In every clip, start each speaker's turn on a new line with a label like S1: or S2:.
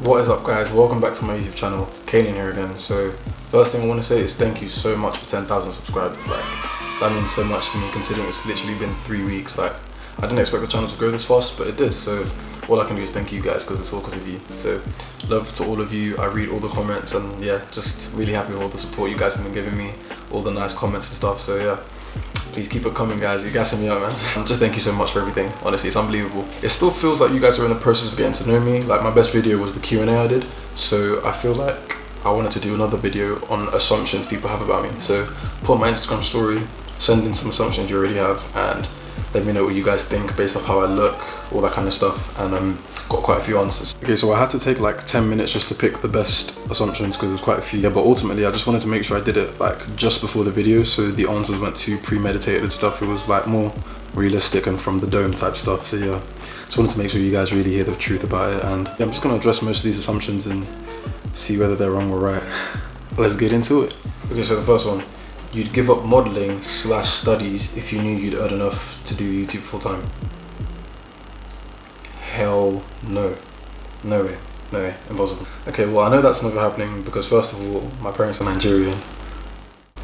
S1: What is up, guys? Welcome back to my YouTube channel. Kanan here again. So first thing I want to say is thank you so much for 10,000 subscribers. Like, that means so much to me considering it's literally been 3 weeks. Like, I didn't expect the channel to grow this fast, but it did. So all I can do is thank you guys because it's all because of you. So love to all of you. I read all the comments and yeah, just really happy with all the support you guys have been giving me, all the nice comments and stuff. So yeah, please keep it coming, guys. You're gassing me up, man. Just thank you so much for everything. Honestly, it's unbelievable. It still feels like you guys are in the process of getting to know me. Like, my best video was the Q&A I did. So I feel like I wanted to do another video on assumptions people have about me. So put on my Instagram story, send in some assumptions you already have, and let me know what you guys think based off how I look, all that kind of stuff. And got quite a few answers. Okay, so I had to take like 10 minutes just to pick the best assumptions because there's quite a few. Yeah, but ultimately I just wanted to make sure I did it like just before the video, so the answers weren't too premeditated stuff. It was like more realistic and from the dome type stuff. So yeah, just wanted to make sure you guys really hear the truth about it. And yeah, I'm just gonna address most of these assumptions and see whether they're wrong or right. Let's get into it. Okay, so the first one. You'd give up modeling / studies if you knew you'd earn enough to do YouTube full time. Hell no. No way. No way. Impossible. Okay, well, I know that's never happening because first of all, my parents are Nigerian.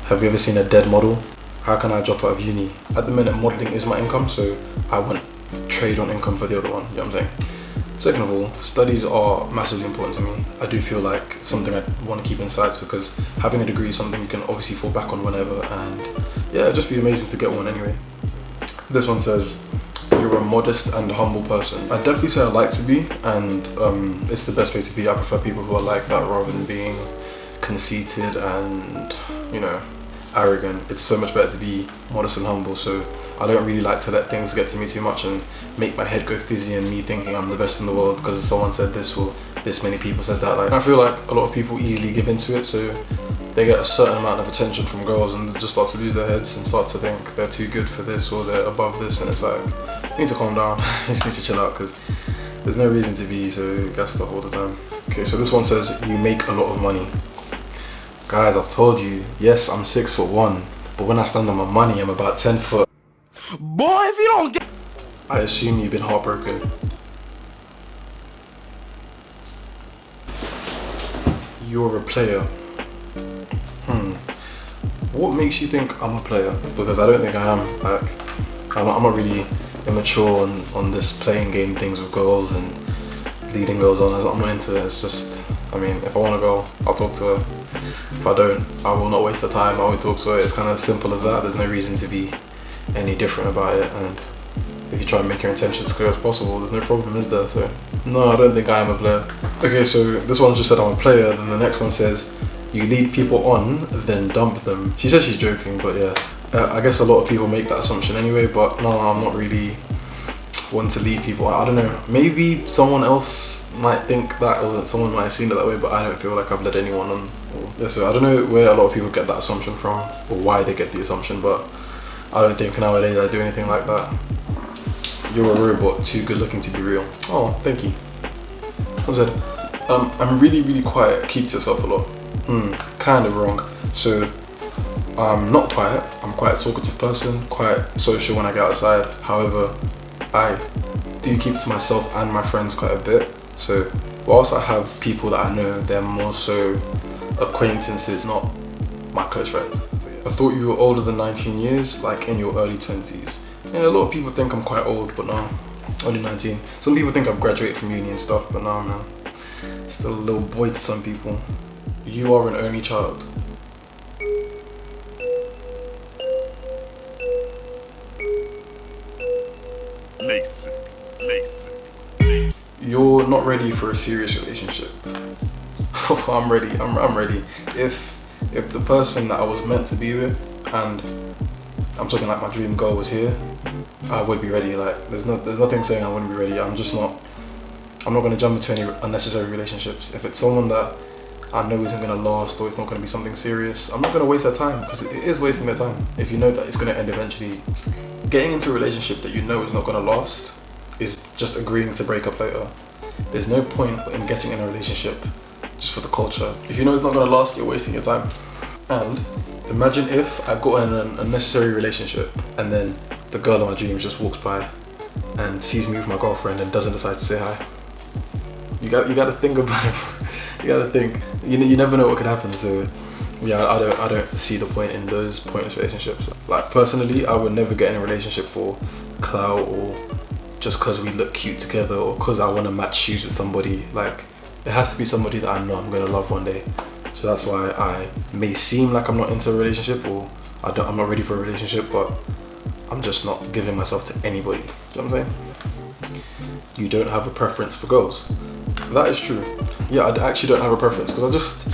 S1: Have you ever seen a dead model? How can I drop out of uni? At the minute, modeling is my income, so I wouldn't trade on income for the other one. You know what I'm saying? Second of all, studies are massively important to me. I do feel like it's something I want to keep in sights because having a degree is something you can obviously fall back on whenever, and yeah, it'd just be amazing to get one anyway. This one says, you're a modest and humble person. I'd definitely say I like to be, and it's the best way to be. I prefer people who are like that rather than being conceited and, you know, arrogant. It's so much better to be modest and humble, so I don't really like to let things get to me too much and make my head go fizzy and me thinking I'm the best in the world because someone said this or this many people said that. Like, I feel like a lot of people easily give into it, so they get a certain amount of attention from girls and they just start to lose their heads and start to think they're too good for this or they're above this, and it's like, you need to calm down. You just need to chill out because there's no reason to be so gassed up all the time. Okay, so this one says, you make a lot of money. Guys, I've told you, yes, I'm 6'1", but when I stand on my money, I'm about 10 foot.
S2: Boy, if you don't get...
S1: I assume you've been heartbroken. You're a player. What makes you think I'm a player? Because I don't think I am. Like, I'm not really immature on this playing game things with girls and leading girls on. I'm not into it. It's just, I mean, if I want to go, I'll talk to her. If I don't, I will not waste the time. I won't talk to her. It's kind of simple as that. There's no reason to be any different about it, and if you try and make your intentions clear as possible, there's no problem, is there? So no, I don't think I am a player. Okay, so this one just said I'm a player, then the next one says you lead people on, then dump them. She says she's joking, but yeah, I guess a lot of people make that assumption anyway, but no, I'm not really one to lead people. I don't know, maybe someone else might think that, or someone might have seen it that way, but I don't feel like I've led anyone on. Yeah, so I don't know where a lot of people get that assumption from or why they get the assumption, but I don't think nowadays I do anything like that. You're a robot, too good looking to be real. Oh, thank you. I said, I'm really quiet, keep to yourself a lot. Kind of wrong. So, I'm not quiet, I'm quite a talkative person, quite social when I get outside. However, I do keep to myself and my friends quite a bit. So, whilst I have people that I know, they're more so acquaintances, not my close friends. So, yeah. I thought you were older than 19 years, like in your early 20s. Yeah, a lot of people think I'm quite old, but no, only 19. Some people think I've graduated from uni and stuff, but no, man. Still a little boy to some people. You are an only child.
S2: Lacing.
S1: You're not ready for a serious relationship. I'm ready. I'm ready. If the person that I was meant to be with, and I'm talking like my dream girl, was here, I would be ready. Like, there's nothing saying I wouldn't be ready. I'm not gonna jump into any unnecessary relationships. If it's someone that I know isn't gonna last or it's not gonna be something serious, I'm not gonna waste their time because it is wasting their time. If you know that it's gonna end eventually, getting into a relationship that you know is not gonna last is just agreeing to break up later. There's no point in getting in a relationship just for the culture. If you know it's not gonna last, you're wasting your time. And imagine if I got in an unnecessary relationship and then the girl of my dreams just walks by and sees me with my girlfriend and doesn't decide to say hi. You got to think about it. You got to think. You never know what could happen. So yeah, I don't see the point in those pointless relationships. Like personally, I would never get in a relationship for clout or just because we look cute together or because I want to match shoes with somebody. Like it has to be somebody that I know I'm gonna love one day. So that's why I may seem like I'm not into a relationship or I'm not ready for a relationship, but I'm just not giving myself to anybody. You know what I'm saying? You don't have a preference for girls. That is true. Yeah, I actually don't have a preference because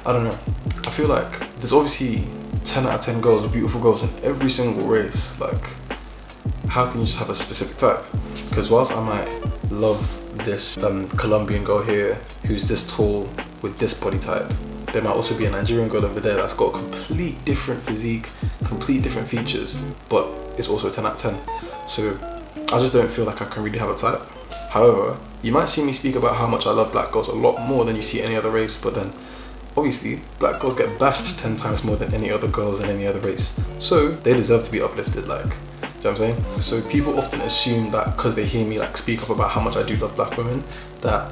S1: I don't know. I feel like there's obviously 10 out of 10 girls, beautiful girls in every single race. Like, how can you just have a specific type? Because whilst I might love this Colombian girl here who's this tall with this body type, there might also be a Nigerian girl over there that's got a complete different physique, complete different features, but it's also a 10 out of 10. So I just don't feel like I can really have a type. However, you might see me speak about how much I love black girls a lot more than you see any other race, but then obviously black girls get bashed 10 times more than any other girls in any other race. So they deserve to be uplifted, like, you know what I'm saying? So people often assume that because they hear me like speak up about how much I do love black women, that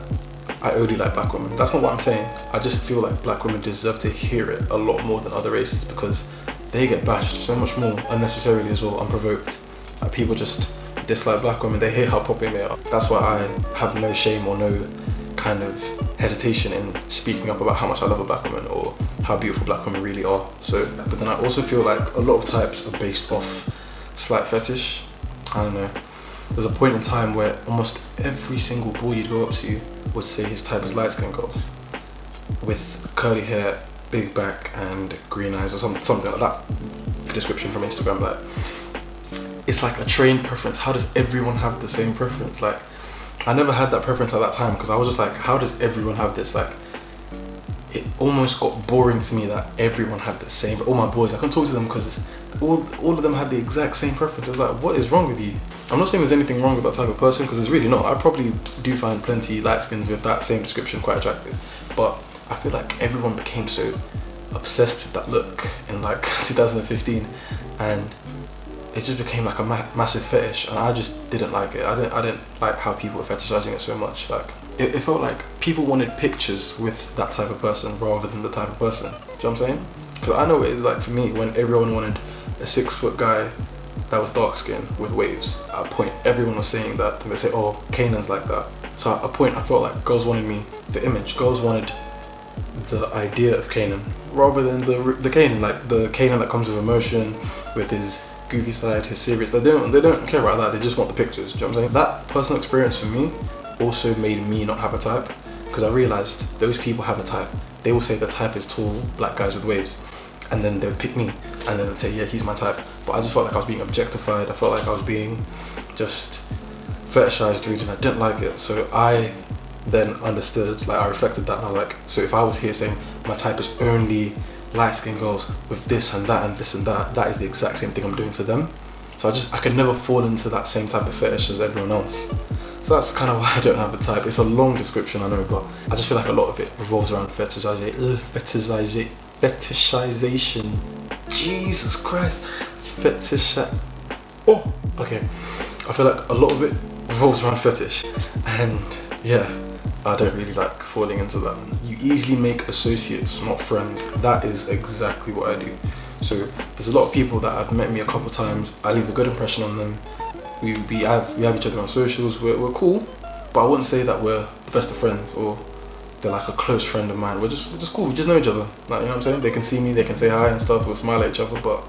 S1: I only like black women. That's not what I'm saying. I just feel like black women deserve to hear it a lot more than other races because they get bashed so much more unnecessarily as well, unprovoked. Like people just dislike black women, they hear how popular they are. That's why I have no shame or no kind of hesitation in speaking up about how much I love a black woman or how beautiful black women really are. So, but then I also feel like a lot of types are based off slight fetish. I don't know. There's a point in time where almost every single boy you'd go up to would say his type is light-skinned girls with curly hair, big back, and green eyes or something like that. Description from Instagram. Like, it's like a trained preference. How does everyone have the same preference? Like, I never had that preference at that time because I was just like, how does everyone have this? Like, it almost got boring to me that everyone had the same. All my boys, I couldn't talk to them because all of them had the exact same preference. I was like, what is wrong with you? I'm not saying there's anything wrong with that type of person because there's really not. I probably do find plenty light skins with that same description quite attractive. But I feel like everyone became so obsessed with that look in like 2015 and it just became like a massive fetish and I just didn't like it. I didn't like how people were fetishizing it so much. Like it felt like people wanted pictures with that type of person rather than the type of person. Do you know what I'm saying? Because I know what it's like for me when everyone wanted a 6-foot guy that was dark skinned with waves. At a point everyone was saying that and they say, oh, Kanan's like that. So at a point I felt like girls wanted me, the image, girls wanted the idea of Kanan rather than the Kanan, like the Kanan that comes with emotion, with his goofy side, his serious. They don't care about that. They just want the pictures. Do you know what I'm saying? That personal experience for me also made me not have a type because I realized those people have a type. They will say the type is tall black guys with waves, and then they would pick me, and then they'd say, yeah, he's my type. But I just felt like I was being objectified. I felt like I was being just fetishized, and I didn't like it. So I then understood, like I reflected that, and I was like, so if I was here saying my type is only light-skinned girls with this and that and this and that, that is the exact same thing I'm doing to them. So I could never fall into that same type of fetish as everyone else. So that's kind of why I don't have a type. It's a long description, I know, but I just feel like a lot of it revolves around fetishization. Jesus Christ. Oh, okay. I feel like a lot of it revolves around fetish. And yeah, I don't really like falling into that. You easily make associates, not friends. That is exactly what I do. So there's a lot of people that have met me a couple times. I leave a good impression on them. We have each other on socials. We're cool, but I wouldn't say that we're the best of friends or they're like a close friend of mine. We're just cool. We just know each other. Like, you know what I'm saying? They can see me, they can say hi and stuff. We'll smile at each other, but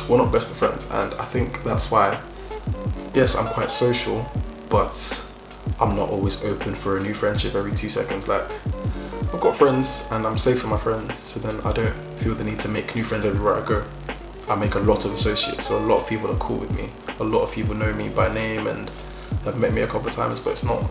S1: we're not best of friends. And I think that's why, yes, I'm quite social, but I'm not always open for a new friendship every 2 seconds. Like, I've got friends and I'm safe with my friends, so then I don't feel the need to make new friends everywhere I go. I make a lot of associates, so a lot of people are cool with me. A lot of people know me by name and have met me a couple of times, but it's not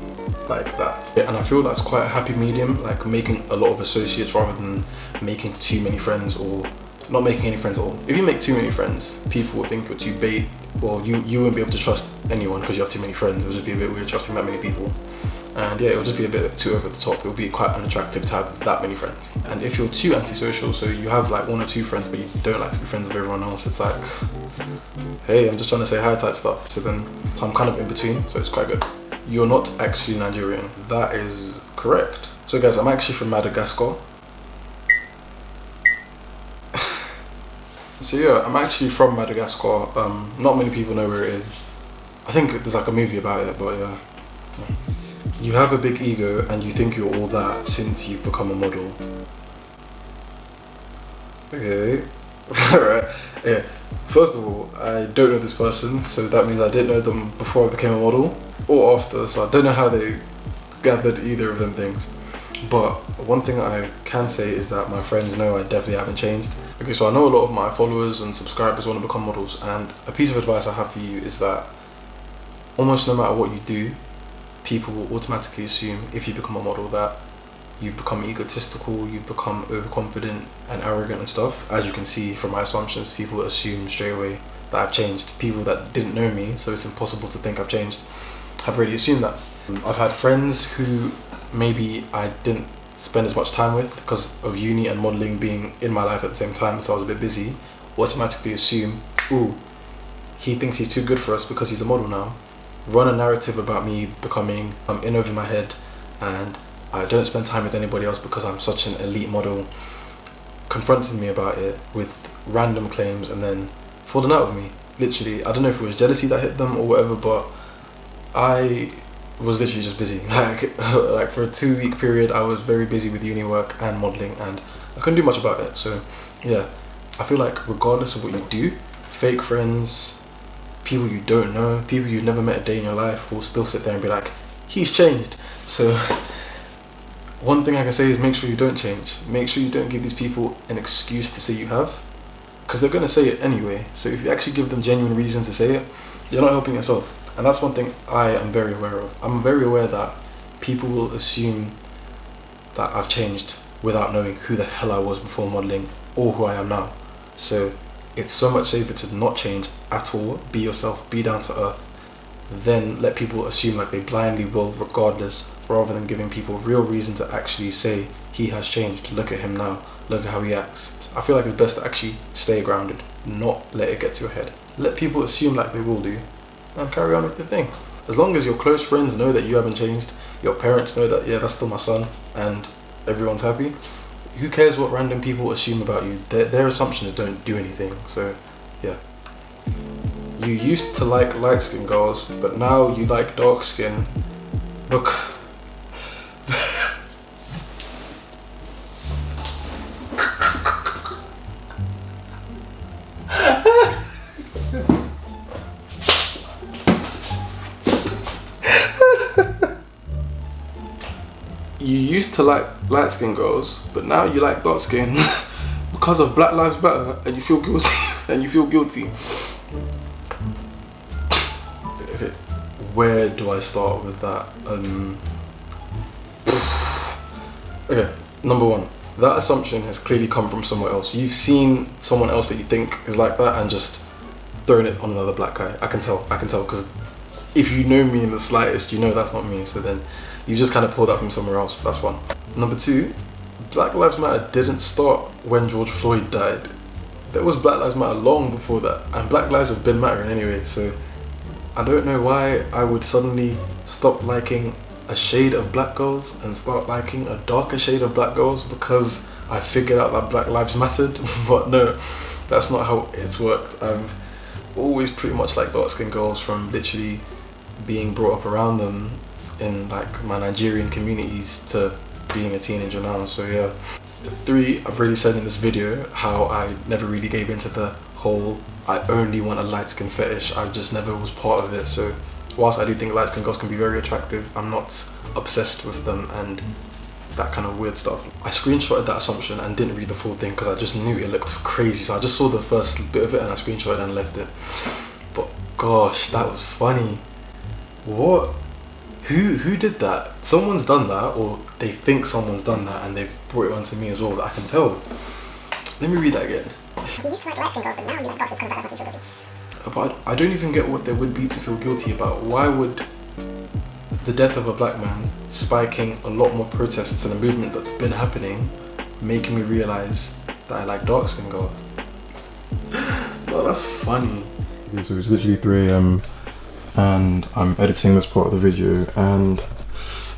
S1: like that. Yeah, and I feel that's quite a happy medium, like making a lot of associates rather than making too many friends or not making any friends at all. If you make too many friends, people will think you're too bait, or you won't be able to trust anyone because you have too many friends. It'll just be a bit weird trusting that many people. And yeah, it'll just be a bit too over the top. It'll be quite unattractive to have that many friends. And if you're too antisocial, so you have like 1 or 2 friends but you don't like to be friends with everyone else, it's like, hey, I'm just trying to say hi type stuff. So I'm kind of in between, so it's quite good. you're not actually Nigerian. That is correct. So guys, I'm actually from Madagascar. So yeah, I'm actually from Madagascar. Not many people know where it is. I think there's like a movie about it, but yeah. You have a big ego and you think you're all that since you've become a model. Okay. Alright. Yeah. First of all, I don't know this person, so that means I didn't know them before I became a model or after, so I don't know how they gathered either of them things. But one thing I can say is that my friends know I definitely haven't changed. Okay, so I know a lot of my followers and subscribers want to become models, and a piece of advice I have for you is that almost no matter what you do, people will automatically assume if you become a model that you've become egotistical, you've become overconfident and arrogant and stuff. As you can see from my assumptions, people assume straight away that I've changed. People that didn't know me, so it's impossible to think I've changed, have already assumed that. I've had friends who maybe I didn't spend as much time with because of uni and modelling being in my life at the same time, so I was a bit busy, automatically assume, ooh, he thinks he's too good for us because he's a model now. Run a narrative about me becoming in over my head, and I don't spend time with anybody else because I'm such an elite model, confronting me about it with random claims and then falling out with me. Literally, I don't know if it was jealousy that hit them or whatever, but I was literally just busy. Like for a 2-week period, I was very busy with uni work and modelling, and I couldn't do much about it. So yeah, I feel like regardless of what you do, fake friends, people you don't know, people you've never met a day in your life will still sit there and be like, he's changed. So one thing I can say is make sure you don't change. Make sure you don't give these people an excuse to say you have, because they're going to say it anyway. So if you actually give them genuine reason to say it, you're not helping yourself. And that's one thing I am very aware of. I'm very aware that people will assume that I've changed without knowing who the hell I was before modelling or who I am now. So it's so much safer to not change at all, be yourself, be down to earth, then let people assume like they blindly will regardless, rather than giving people real reason to actually say he has changed, look at him now, look at how he acts. I feel like it's best to actually stay grounded, not let it get to your head. Let people assume like they will do and carry on with your thing. As long as your close friends know that you haven't changed, your parents know that, yeah, that's still my son, and everyone's happy, who cares what random people assume about you? Their assumptions don't do anything. So yeah. You used to like light-skinned girls, but now you like dark skin. Look. You used to like light-skinned girls, but now you like dark skin because of Black Lives Matter, and you feel guilty. And you feel guilty. Okay, where do I start with that? Okay, number one, that assumption has clearly come from somewhere else. You've seen someone else that you think is like that and just thrown it on another black guy. I can tell, because if you know me in the slightest, you know that's not me. So then you just kind of pulled that from somewhere else. That's one. Number two, Black Lives Matter didn't start when George Floyd died. There was Black Lives Matter long before that, and Black lives have been mattering anyway, so I don't know why I would suddenly stop liking a shade of black girls and start liking a darker shade of black girls because I figured out that Black lives mattered. But no, that's not how it's worked. I've always pretty much liked dark-skinned girls from literally being brought up around them in like my Nigerian communities to being a teenager now. So yeah. Three, I've already said in this video how I never really gave into the whole I only want a light skin fetish. I just never was part of it. So whilst I do think light skin girls can be very attractive, I'm not obsessed with them and that kind of weird stuff. I screenshotted that assumption and didn't read the full thing because I just knew it looked crazy. So I just saw the first bit of it and I screenshotted and left it. But gosh, that was funny. What? Who did that? Someone's done that, or they think someone's done that and they've brought it onto me as well. I can tell. Let me read that again.
S3: You used to like light-skinned girls, but now you like dark skin because of that. Feel guilty.
S1: But I don't even get what there would be to feel guilty about. Why would the death of a black man spiking a lot more protests and a movement that's been happening making me realise that I like dark-skinned girls? No, that's funny. Okay, so it's literally 3 AM. and I'm editing this part of the video, and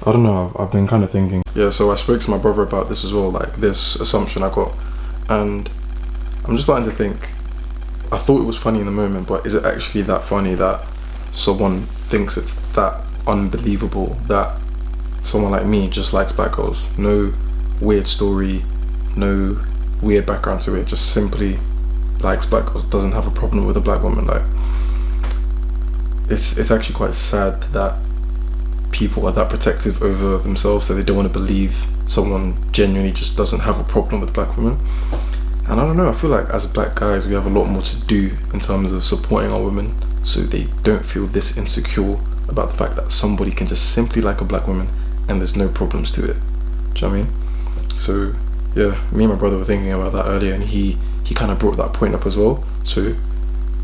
S1: I don't know, I've been kind of thinking. Yeah, so I spoke to my brother about this as well, like this assumption I got, and I'm just starting to think, I thought it was funny in the moment, but is it actually that funny that someone thinks it's that unbelievable that someone like me just likes black girls? No weird story, no weird background to it, just simply likes black girls, doesn't have a problem with a black woman. Like, it's actually quite sad that people are that protective over themselves that they don't want to believe someone genuinely just doesn't have a problem with black women. And I don't know, I feel like as black guys we have a lot more to do in terms of supporting our women so they don't feel this insecure about the fact that somebody can just simply like a black woman and there's no problems to it. Do you know what I mean? So yeah, me and my brother were thinking about that earlier, and he kind of brought that point up as well, so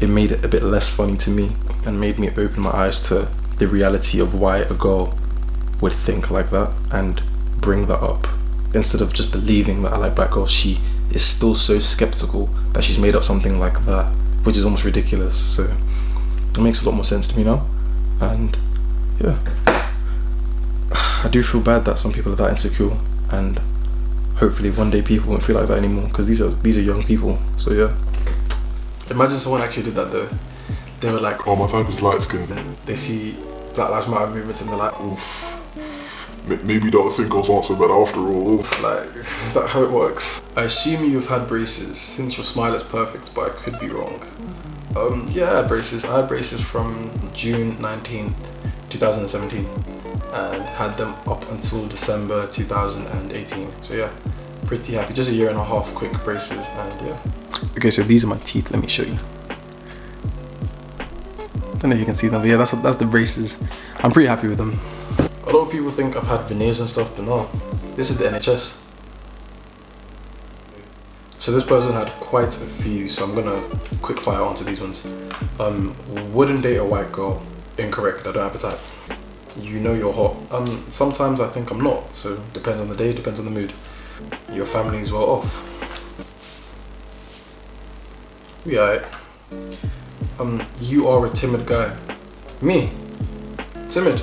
S1: it made it a bit less funny to me and made me open my eyes to the reality of why a girl would think like that and bring that up. Instead of just believing that I like black girls, she is still so skeptical that she's made up something like that, which is almost ridiculous. So it makes a lot more sense to me now, and yeah, I do feel bad that some people are that insecure, and hopefully one day people won't feel like that anymore, because these are young people. So yeah, imagine someone actually did that though. They were like,
S4: oh, my type is light skinned.
S1: They see Black Lives Matter movements and they're like, oof,
S4: maybe that think I'll answer, but after all,
S1: like, is that how it works? I assume you've had braces since your smile is perfect, but I could be wrong. Yeah, I had braces. I had braces from June 19th, 2017, and had them up until December 2018. So yeah, pretty happy. Just a year and a half quick braces, and yeah. Okay, so these are my teeth. Let me show you. I don't know if you can see them, but yeah, that's the braces. I'm pretty happy with them. A lot of people think I've had veneers and stuff, but no. This is the NHS. So this person had quite a few, so I'm gonna quick fire onto these ones. Wouldn't date a white girl. Incorrect, I don't have a type. You know you're hot. Sometimes I think I'm not, so depends on the day, depends on the mood. Your family's well off. Yeah. You are a timid guy. Me? Timid?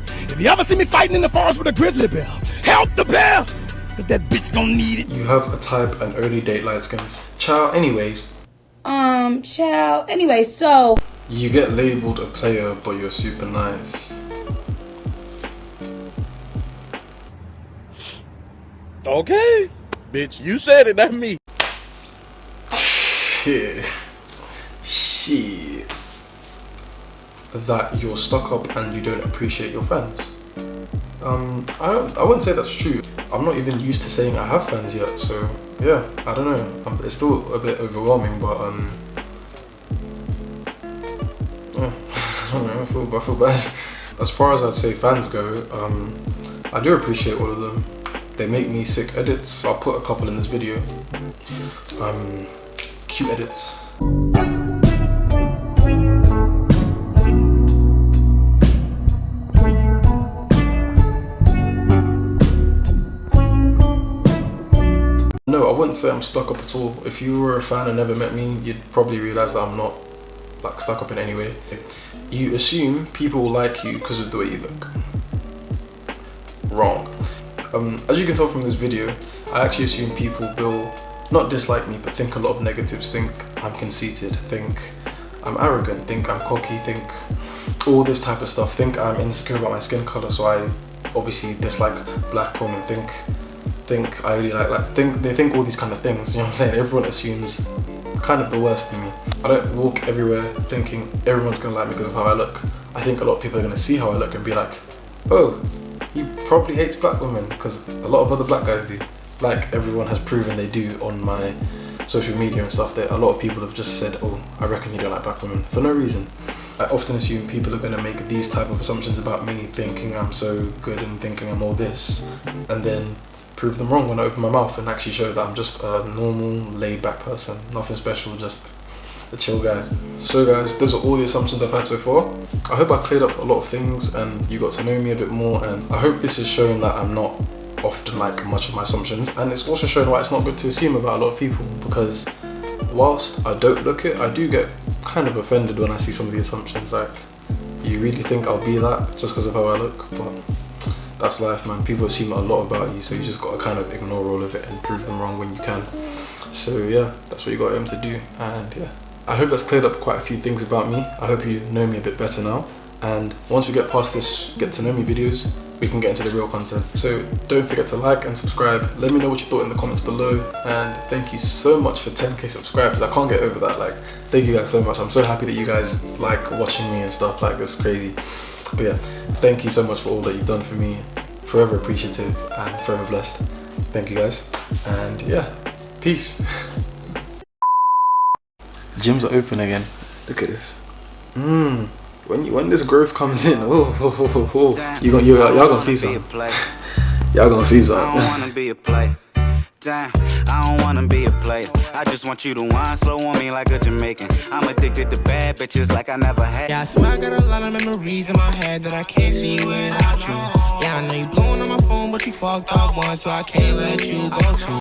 S2: If you ever see me fighting in the forest with a grizzly bear, help the bear, cause that bitch gon' need it.
S1: You have a type and only date light skins. Child, anyways.
S5: Child, anyway, so.
S1: You get labeled a player, but you're super nice.
S2: Okay, bitch, you said it, not me.
S1: Shit. That you're stuck up and you don't appreciate your fans. I wouldn't say that's true. I'm not even used to saying I have fans yet, so yeah, I don't know. It's still a bit overwhelming, but yeah, I don't know, I feel bad. As far as I'd say fans go, I do appreciate all of them. They make me sick edits. I'll put a couple in this video. Cute edits. No, I wouldn't say I'm stuck up at all. If you were a fan and never met me, you'd probably realize that I'm not like stuck up in any way. You assume people will like you because of the way you look. Wrong. As you can tell from this video, I actually assume people will not dislike me, but think a lot of negatives. Think I'm conceited, think I'm arrogant, think I'm cocky, think all this type of stuff. Think I'm insecure about my skin color, so I obviously dislike black women. Think I really they think all these kind of things, you know what I'm saying? Everyone assumes kind of the worst in me. I don't walk everywhere thinking everyone's gonna like me because of how I look. I think a lot of people are gonna see how I look and be like, oh, he probably hates black women, because a lot of other black guys do. Like everyone has proven they do on my social media and stuff, that a lot of people have just said, oh, I reckon you don't like black women, for no reason. I often assume people are going to make these type of assumptions about me, thinking I'm so good and thinking I'm all this, and then prove them wrong when I open my mouth and actually show that I'm just a normal, laid-back person, nothing special, just a chill guy. So guys, those are all the assumptions I've had so far. I hope I cleared up a lot of things and you got to know me a bit more, and I hope this has shown that I'm not often like much of my assumptions, and it's also shown why it's not good to assume about a lot of people, because whilst I don't look it, I do get kind of offended when I see some of the assumptions. Like, you really think I'll be that just because of how I look? But that's life, man. People assume a lot about you, so you just gotta kind of ignore all of it and prove them wrong when you can. So yeah, that's what you got him to do. And yeah, I hope that's cleared up quite a few things about me. I hope you know me a bit better now. And once we get past this get to know me videos, we can get into the real content. So don't forget to like and subscribe. Let me know what you thought in the comments below. And thank you so much for 10k subscribers. I can't get over that. Like, thank you guys so much. I'm so happy that you guys like watching me and stuff. Like, this is crazy. But yeah, thank you so much for all that you've done for me. Forever appreciative and forever blessed. Thank you guys. And yeah, peace. Gyms are open again. Look at this. When this growth comes in, y'all gonna see something. Y'all gonna see something.
S6: I don't wanna be a player. Damn, I don't wanna be a player. I just want you to whine slow on me like a Jamaican. I'm addicted to bad bitches like I never had.
S7: Yeah, I swear I got a lot of memories in my head that I can't see without you. Yeah, I know you blowing on my phone, but you fucked up once, so I can't let you go too.